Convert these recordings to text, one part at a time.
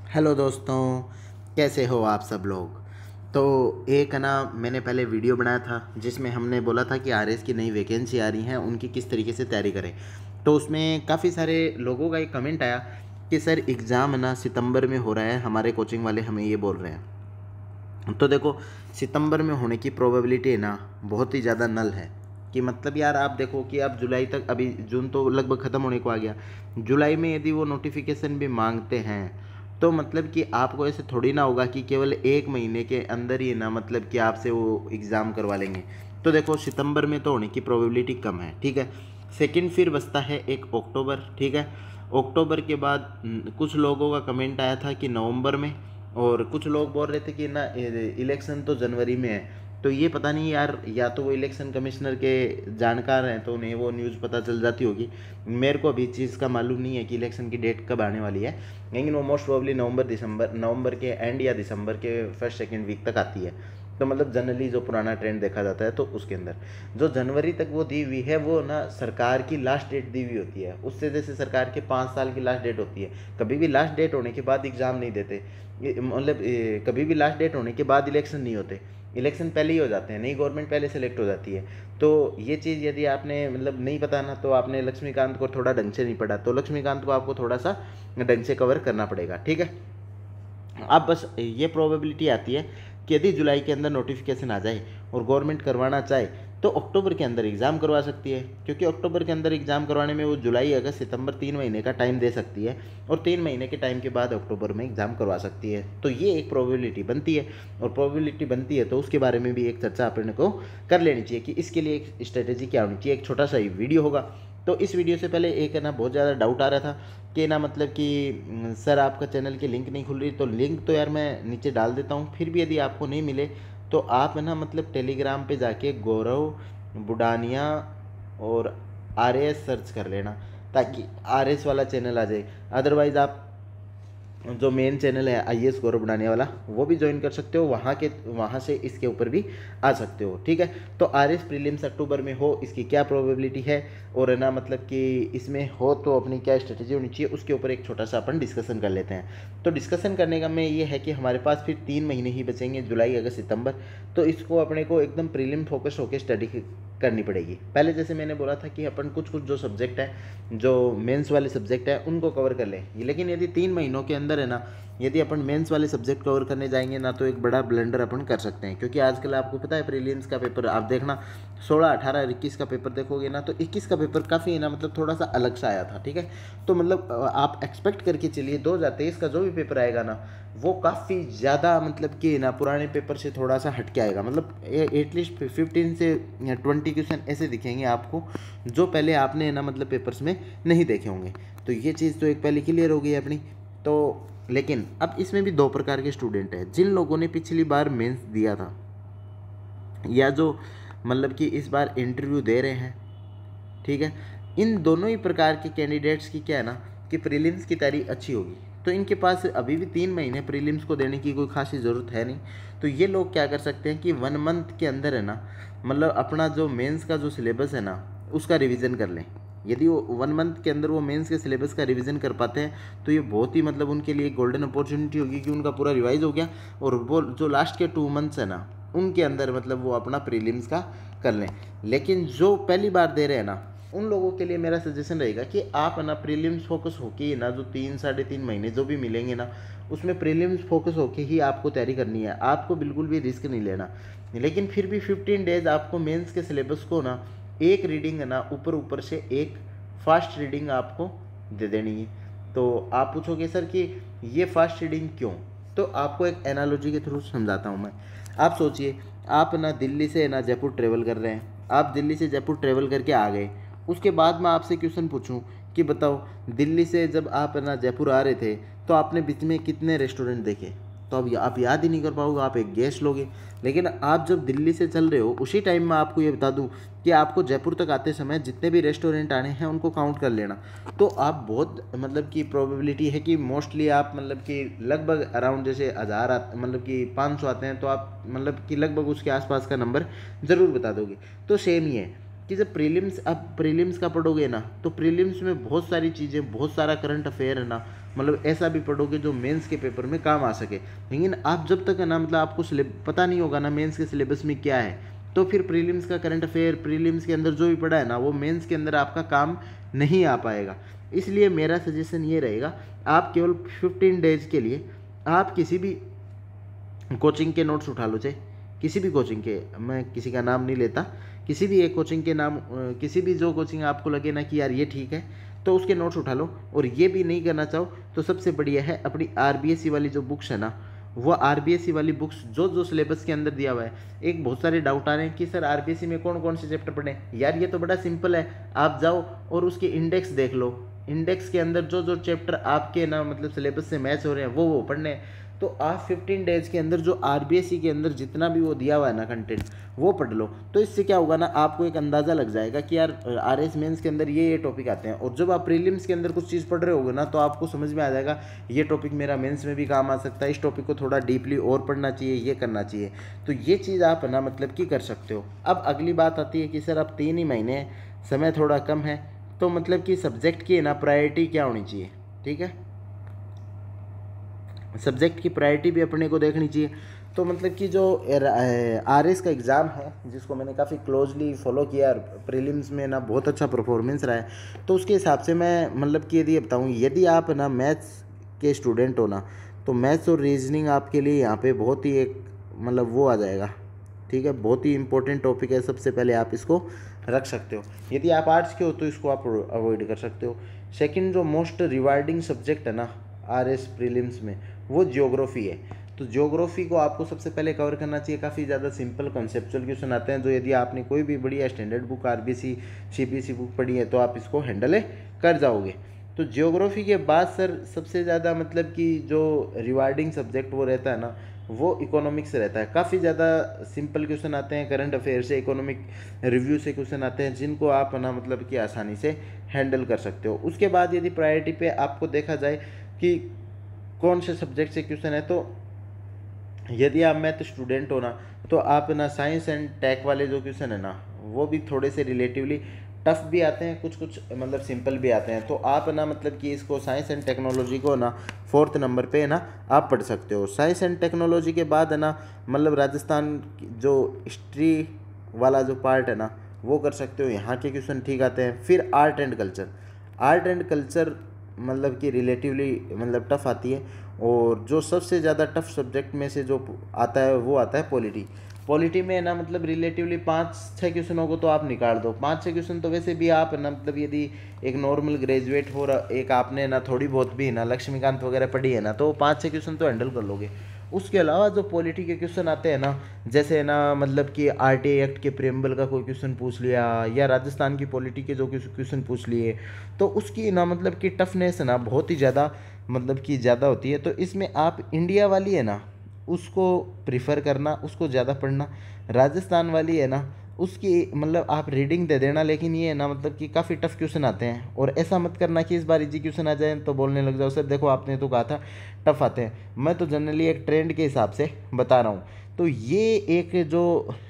Hello दोस्तों, कैसे हो आप सब लोग। तो एक है ना, मैंने पहले वीडियो बनाया था जिसमें हमने बोला था कि आरएस की नई वैकेंसी आ रही हैं, उनकी किस तरीके से तैयारी करें। तो उसमें काफ़ी सारे लोगों का एक कमेंट आया कि सर एग्ज़ाम है ना सितंबर में हो रहा है, हमारे कोचिंग वाले हमें ये बोल रहे हैं। तो देखो, सितंबर में होने की प्रोबेबिलिटी है ना बहुत ही ज़्यादा नल है। कि मतलब यार आप देखो कि आप जुलाई तक, अभी जून तो लगभग ख़त्म होने को आ गया, जुलाई में यदि वो नोटिफिकेशन भी मांगते हैं तो मतलब कि आपको ऐसे थोड़ी ना होगा कि केवल एक महीने के अंदर ही ना मतलब कि आपसे वो एग्ज़ाम करवा लेंगे। तो देखो सितंबर में तो होने की प्रोबेबिलिटी कम है, ठीक है। सेकंड फिर बचता है एक अक्टूबर, ठीक है। अक्टूबर के बाद कुछ लोगों का कमेंट आया था कि नवंबर में, और कुछ लोग बोल रहे थे कि ना इलेक्शन तो जनवरी में है। तो ये पता नहीं यार, या तो वो इलेक्शन कमिश्नर के जानकार हैं तो उन्हें वो न्यूज़ पता चल जाती होगी। मेरे को अभी चीज़ का मालूम नहीं है कि इलेक्शन की डेट कब आने वाली है, लेकिन वो मोस्ट प्रोबेबली नवंबर के एंड या दिसंबर के फर्स्ट सेकेंड वीक तक आती है। तो मतलब जनरली जो पुराना ट्रेंड देखा जाता है तो उसके अंदर जो जनवरी तक वो दी हुई है वो ना सरकार की लास्ट डेट दी हुई होती है। उससे जैसे सरकार के 5 साल की लास्ट डेट होती है, कभी भी लास्ट डेट होने के बाद एग्ज़ाम नहीं देते। मतलब कभी भी लास्ट डेट होने के बाद इलेक्शन नहीं होते, इलेक्शन पहले ही हो जाते हैं, नई गवर्नमेंट पहले सेलेक्ट हो जाती है। तो ये चीज़ यदि आपने मतलब नहीं पता ना, तो आपने लक्ष्मीकांत को थोड़ा ढंग से नहीं पढ़ा, तो लक्ष्मीकांत को आपको थोड़ा सा ढंग से कवर करना पड़ेगा, ठीक है। अब बस ये प्रोबेबिलिटी आती है कि यदि जुलाई के अंदर नोटिफिकेशन आ जाए और गवर्नमेंट करवाना चाहे तो अक्टूबर के अंदर एग्ज़ाम करवा सकती है, क्योंकि अक्टूबर के अंदर एग्ज़ाम करवाने में वो जुलाई अगस्त सितंबर 3 महीने का टाइम दे सकती है, और 3 महीने के टाइम के बाद अक्टूबर में एग्ज़ाम करवा सकती है। तो ये एक प्रोबेबिलिटी बनती है, और प्रोबेबिलिटी बनती है तो उसके बारे में भी एक चर्चा अपने को कर लेनी चाहिए कि इसके लिए एक स्ट्रेटेजी क्या होनी चाहिए। एक छोटा सा ही वीडियो होगा। तो इस वीडियो से पहले एक है ना बहुत ज़्यादा डाउट आ रहा था कि ना मतलब कि सर आपका चैनल की लिंक नहीं खुल रही। तो लिंक तो यार मैं नीचे डाल देता हूँ, फिर भी यदि आपको नहीं मिले तो आप है ना मतलब टेलीग्राम पे जाके गौरव बुडानिया और आर एस सर्च कर लेना, ताकि आर एस वाला चैनल आ जाए। अदरवाइज़ आप जो मेन चैनल है आईएएस गौरव बुडानिया वाला, वो भी ज्वाइन कर सकते हो, वहाँ से इसके ऊपर भी आ सकते हो, ठीक है। तो आरएस प्रीलिम्स अक्टूबर में हो, इसकी क्या प्रोबेबिलिटी है, और है ना मतलब कि इसमें हो तो अपनी क्या स्ट्रेटेजी होनी चाहिए, उसके ऊपर एक छोटा सा अपन डिस्कशन कर लेते हैं। तो डिस्कशन करने का में ये है कि हमारे पास फिर 3 महीने ही बचेंगे, जुलाई अगस्त सितंबर। तो इसको अपने को एकदम प्रीलिम फोकस होकर स्टडी करनी पड़ेगी। पहले जैसे मैंने बोला था कि अपन कुछ कुछ जो सब्जेक्ट है, जो मेंस वाले सब्जेक्ट है उनको कवर कर लें, लेकिन यदि 3 महीनों के अंदर है ना, यदि अपन मेंस वाले सब्जेक्ट कवर करने जाएंगे ना तो एक बड़ा ब्लंडर अपन कर सकते हैं। क्योंकि आजकल आपको पता है प्रीलिम्स का पेपर आप देखना, 16, 18, 21 का पेपर देखोगे ना तो 21 का पेपर काफ़ी है ना मतलब थोड़ा सा अलग सा आया था, ठीक है। तो मतलब आप एक्सपेक्ट करके चलिए 2023 का जो भी पेपर आएगा ना वो काफ़ी ज़्यादा मतलब कि ना पुराने पेपर से थोड़ा सा हट के आएगा। मतलब एटलीस्ट 15 से 20 क्वेश्चन ऐसे दिखेंगे आपको जो पहले आपने ना मतलब पेपर्स में नहीं देखे होंगे। तो ये चीज़ तो एक पहले क्लियर हो गई अपनी। तो लेकिन अब इसमें भी दो प्रकार के स्टूडेंट हैं, जिन लोगों ने पिछली बार मेंस दिया था या जो मतलब कि इस बार इंटरव्यू दे रहे हैं, ठीक है। इन दोनों ही प्रकार के कैंडिडेट्स की क्या है ना कि प्रीलिम्स की तैयारी अच्छी होगी। तो इनके पास अभी भी 3 महीने प्रीलिम्स को देने की कोई खासी ज़रूरत है नहीं। तो ये लोग क्या कर सकते हैं कि 1 मंथ के अंदर है ना मतलब अपना जो मेंस का जो सिलेबस है ना उसका रिवीजन कर लें। यदि वो 1 मंथ के अंदर वो मेंस के सिलेबस का रिवीजन कर पाते हैं तो ये बहुत ही मतलब उनके लिए गोल्डन अपॉर्चुनिटी होगी कि उनका पूरा रिवाइज हो गया, और वो जो लास्ट के 2 मंथ्स है ना उनके अंदर मतलब वो अपना प्रीलिम्स का कर लें। लेकिन जो पहली बार दे रहे हैं ना उन लोगों के लिए मेरा सजेशन रहेगा कि आप ना प्रीलिम्स फोकस होके ना जो 3 साढ़े 3 महीने जो भी मिलेंगे ना उसमें प्रीलिम्स फोकस होके ही आपको तैयारी करनी है। आपको बिल्कुल भी रिस्क नहीं लेना। लेकिन फिर भी 15 डेज आपको मेंस के सिलेबस को ना एक रीडिंग है ना ऊपर ऊपर से एक फास्ट रीडिंग आपको दे देनी है। तो आप पूछोगे सर कि ये फास्ट रीडिंग क्यों, तो आपको एक एनालॉजी के थ्रू समझाता हूँ मैं। आप सोचिए, आप ना दिल्ली से ना जयपुर ट्रेवल कर रहे हैं, आप दिल्ली से जयपुर ट्रेवल करके आ गए। उसके बाद मैं आपसे क्वेश्चन पूछूं कि बताओ दिल्ली से जब आप ना जयपुर आ रहे थे तो आपने बीच में कितने रेस्टोरेंट देखे, तो अब आप याद ही नहीं कर पाओगे, आप एक गैस लोगे। लेकिन आप जब दिल्ली से चल रहे हो उसी टाइम मैं आपको ये बता दूं कि आपको जयपुर तक आते समय जितने भी रेस्टोरेंट आने हैं उनको काउंट कर लेना। तो आप बहुत मतलब कि प्रोबेबिलिटी है कि मोस्टली आप मतलब कि लगभग अराउंड जैसे 1000 मतलब कि 500 आते हैं तो आप मतलब कि लगभग उसके आसपास का नंबर ज़रूर बता दोगे। तो सेम ही है, कि जब प्रीलिम्स, आप प्रीलिम्स का पढ़ोगे ना, तो प्रीलिम्स में बहुत सारी चीज़ें, बहुत सारा करंट अफेयर है ना, मतलब ऐसा भी पढ़ोगे जो मेंस के पेपर में काम आ सके। लेकिन आप जब तक है ना, मतलब आपको पता नहीं होगा ना मेंस के सिलेबस में क्या है, तो फिर प्रीलिम्स का करंट अफेयर, प्रीलिम्स के अंदर जो भी पढ़ा है ना, वो मेंस के अंदर आपका काम नहीं आ पाएगा। इसलिए मेरा सजेशन ये रहेगा, आप केवल 15 डेज के लिए आप किसी भी कोचिंग के नोट्स उठा लो, चाहे किसी भी कोचिंग के, मैं किसी का नाम नहीं लेता, किसी भी एक कोचिंग के नाम, किसी भी जो कोचिंग आपको लगे ना कि यार ये ठीक है, तो उसके नोट्स उठा लो। और ये भी नहीं करना चाहो तो सबसे बढ़िया है अपनी आरबीएससी वाली जो बुक्स है ना, वो आरबीएससी वाली बुक्स जो जो सिलेबस के अंदर दिया हुआ है। एक बहुत सारे डाउट आ रहे हैं कि सर आरबीएससी में कौन कौन से चैप्टर पढ़ें। यार ये तो बड़ा सिंपल है, आप जाओ और उसके इंडेक्स देख लो, इंडेक्स के अंदर जो जो चैप्टर आपके ना मतलब सिलेबस से मैच हो रहे हैं वो पढ़ने हैं। तो आप 15 डेज के अंदर जो आरबीएससी के अंदर जितना भी वो दिया हुआ है ना कंटेंट, वो पढ़ लो। तो इससे क्या होगा ना, आपको एक अंदाज़ा लग जाएगा कि यार आरएस मेंस के अंदर ये टॉपिक आते हैं। और जब आप प्रीलिम्स के अंदर कुछ चीज़ पढ़ रहे होगे ना, तो आपको समझ में आ जाएगा ये टॉपिक मेरा मेंस में भी काम आ सकता है, इस टॉपिक को थोड़ा डीपली और पढ़ना चाहिए, ये करना चाहिए। तो ये चीज़ आप ना मतलब कि कर सकते हो। अब अगली बात आती है कि सर अब 3 ही महीने हैं, समय थोड़ा कम है, तो मतलब कि सब्जेक्ट की ना प्रायोरिटी क्या होनी चाहिए। ठीक है, सब्जेक्ट की प्रायोरिटी भी अपने को देखनी चाहिए। तो मतलब कि जो आरएस का एग्ज़ाम है, जिसको मैंने काफ़ी क्लोजली फॉलो किया और प्रीलिम्स में ना बहुत अच्छा परफॉर्मेंस रहा है, तो उसके हिसाब से मैं मतलब कि यदि बताऊँ, यदि आप ना मैथ्स के स्टूडेंट हो ना, तो मैथ्स और रीजनिंग आपके लिए यहाँ पे बहुत ही एक मतलब वो आ जाएगा। ठीक है, बहुत ही इंपॉर्टेंट टॉपिक है, सबसे पहले आप इसको रख सकते हो। यदि आप आर्ट्स के हो तो इसको आप अवॉइड कर सकते हो। सेकंड जो मोस्ट रिवार्डिंग सब्जेक्ट है ना आरएस प्रीलिम्स में, वो ज्योग्राफी है। तो ज्योग्राफी को आपको सबसे पहले कवर करना चाहिए। काफ़ी ज़्यादा सिंपल कंसेप्चुअल क्वेश्चन आते हैं, जो यदि आपने कोई भी बढ़िया standard book RBC CBSE book पढ़ी है तो आप इसको हैंडल कर जाओगे। तो ज्योग्राफी के बाद सर सबसे ज़्यादा मतलब कि जो रिवार्डिंग सब्जेक्ट वो रहता है ना, वो इकोनॉमिक्स रहता है। काफ़ी ज़्यादा सिंपल क्वेश्चन आते हैं, करंट अफेयर से, इकोनॉमिक रिव्यू से क्वेश्चन आते हैं, जिनको आप ना मतलब कि आसानी से हैंडल कर सकते हो। उसके बाद यदि प्रायोरिटी पे आपको देखा जाए कि कौन से सब्जेक्ट से क्वेश्चन है, तो यदि आप मैथ स्टूडेंट हो ना, तो आप ना साइंस एंड टेक वाले जो क्वेश्चन है ना, वो भी थोड़े से रिलेटिवली टफ भी आते हैं, कुछ कुछ मतलब सिंपल भी आते हैं। तो आप ना मतलब कि इसको साइंस एंड टेक्नोलॉजी को ना 4th नंबर पे ना आप पढ़ सकते हो। साइंस एंड टेक्नोलॉजी के बाद है ना मतलब राजस्थान जो हिस्ट्री वाला जो पार्ट है ना, वो कर सकते हो, यहाँ के क्वेश्चन ठीक आते हैं। फिर art and culture, art and culture मतलब कि रिलेटिवली मतलब टफ आती है। और जो सबसे ज़्यादा टफ सब्जेक्ट में से जो आता है वो आता है पॉलिटी। पॉलिटी में ना मतलब रिलेटिवली 5-6 क्वेश्चनों को तो आप निकाल दो। 5-6 क्वेश्चन तो वैसे भी आप ना मतलब यदि एक नॉर्मल ग्रेजुएट हो, एक आपने ना थोड़ी बहुत भी ना लक्ष्मीकांत वगैरह पढ़ी है ना, तो 5-6 क्वेश्चन तो हैंडल कर लोगे। उसके अलावा जो पॉलिटी के क्वेश्चन आते हैं ना, जैसे ना मतलब कि आरटीआई एक्ट के प्रेम्बल का कोई क्वेश्चन पूछ लिया, या राजस्थान की पॉलिटी के जो क्वेश्चन पूछ लिए, तो उसकी ना मतलब कि टफनेस ना बहुत ही ज़्यादा मतलब कि ज़्यादा होती है। तो इसमें आप इंडिया वाली है ना उसको प्रिफर करना, उसको ज़्यादा पढ़ना। राजस्थान वाली है ना उसकी मतलब आप रीडिंग दे देना, लेकिन ये है ना मतलब कि काफ़ी टफ क्वेश्चन आते हैं। और ऐसा मत करना कि इस बार इजी क्वेश्चन आ जाए तो बोलने लग जाओ सर देखो आपने तो कहा था टफ आते हैं। मैं तो जनरली एक ट्रेंड के हिसाब से बता रहा हूँ। तो ये एक जो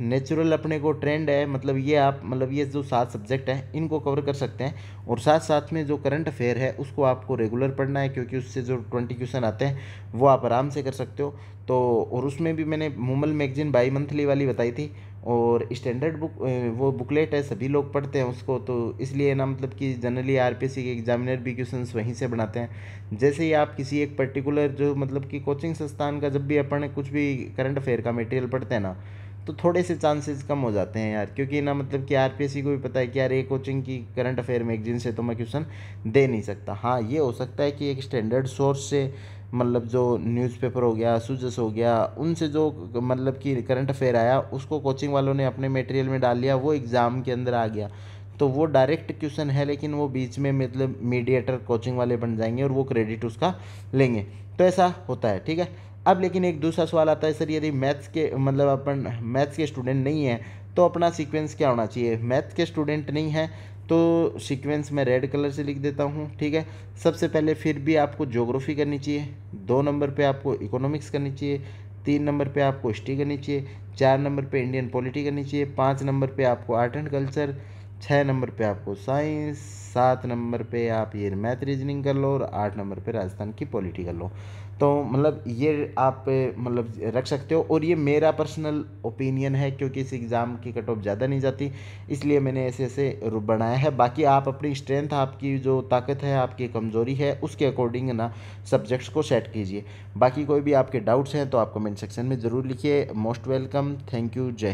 नेचुरल अपने को ट्रेंड है, मतलब ये आप मतलब ये जो 7 सब्जेक्ट हैं इनको कवर कर सकते हैं। और साथ साथ में जो करंट अफेयर है उसको आपको रेगुलर पढ़ना है, क्योंकि उससे जो 20 क्वेश्चन आते हैं वो आप आराम से कर सकते हो। तो और उसमें भी मैंने मूमल मैगजीन बाई मंथली वाली बताई थी, और स्टैंडर्ड बुक वो बुकलेट है, सभी लोग पढ़ते हैं उसको। तो इसलिए ना मतलब कि जनरली आरपीएससी के एग्जामिनर भी क्वेश्चंस वहीं से बनाते हैं। जैसे ही आप किसी एक पर्टिकुलर जो मतलब कि कोचिंग संस्थान का जब भी अपन कुछ भी करंट अफेयर का मटेरियल पढ़ते हैं ना, तो थोड़े से चांसेस कम हो जाते हैं यार, क्योंकि ना मतलब कि आरपीएससी को भी पता है कि यार एक कोचिंग की करंट अफेयर मैगजीन से तो मैं क्वेश्चन दे नहीं सकता। हाँ ये हो सकता है कि एक स्टैंडर्ड सोर्स से मतलब जो न्यूज़पेपर हो गया, सुजस हो गया, उनसे जो मतलब कि करंट अफेयर आया उसको कोचिंग वालों ने अपने मटेरियल में डाल लिया, वो एग्ज़ाम के अंदर आ गया, तो वो डायरेक्ट क्वेश्चन है, लेकिन वो बीच में मतलब मीडिएटर कोचिंग वाले बन जाएंगे और वो क्रेडिट उसका लेंगे। तो ऐसा होता है, ठीक है। अब लेकिन एक दूसरा सवाल आता है, सर यदि मैथ्स के मतलब अपन मैथ्स के स्टूडेंट नहीं हैं तो अपना सीक्वेंस क्या होना चाहिए। मैथ्स के स्टूडेंट नहीं है तो सीक्वेंस मैं रेड कलर से लिख देता हूँ, ठीक है। सबसे पहले फिर भी आपको ज्योग्राफी करनी चाहिए, 2 नंबर पे आपको इकोनॉमिक्स करनी चाहिए, 3 नंबर पे आपको हिस्ट्री करनी चाहिए, 4 नंबर पे इंडियन पॉलिटी करनी चाहिए, 5 नंबर पे आपको आर्ट एंड कल्चर, 6 नंबर पे आपको साइंस, 7 नंबर पे आप ये मैथ रीजनिंग कर लो और 8 नंबर पे राजस्थान की पॉलिटी कर लो। तो मतलब ये आप मतलब रख सकते हो, और ये मेरा पर्सनल ओपिनियन है क्योंकि इस एग्ज़ाम की कट ऑफ ज़्यादा नहीं जाती, इसलिए मैंने ऐसे ऐसे बनाया है। बाकी आप अपनी स्ट्रेंथ, आपकी जो ताकत है, आपकी कमज़ोरी है, उसके अकॉर्डिंग ना सब्जेक्ट्स को सेट कीजिए। बाकी कोई भी आपके डाउट्स हैं तो आप कमेंट सेक्शन में ज़रूर लिखिए। मोस्ट वेलकम, थैंक यू, जय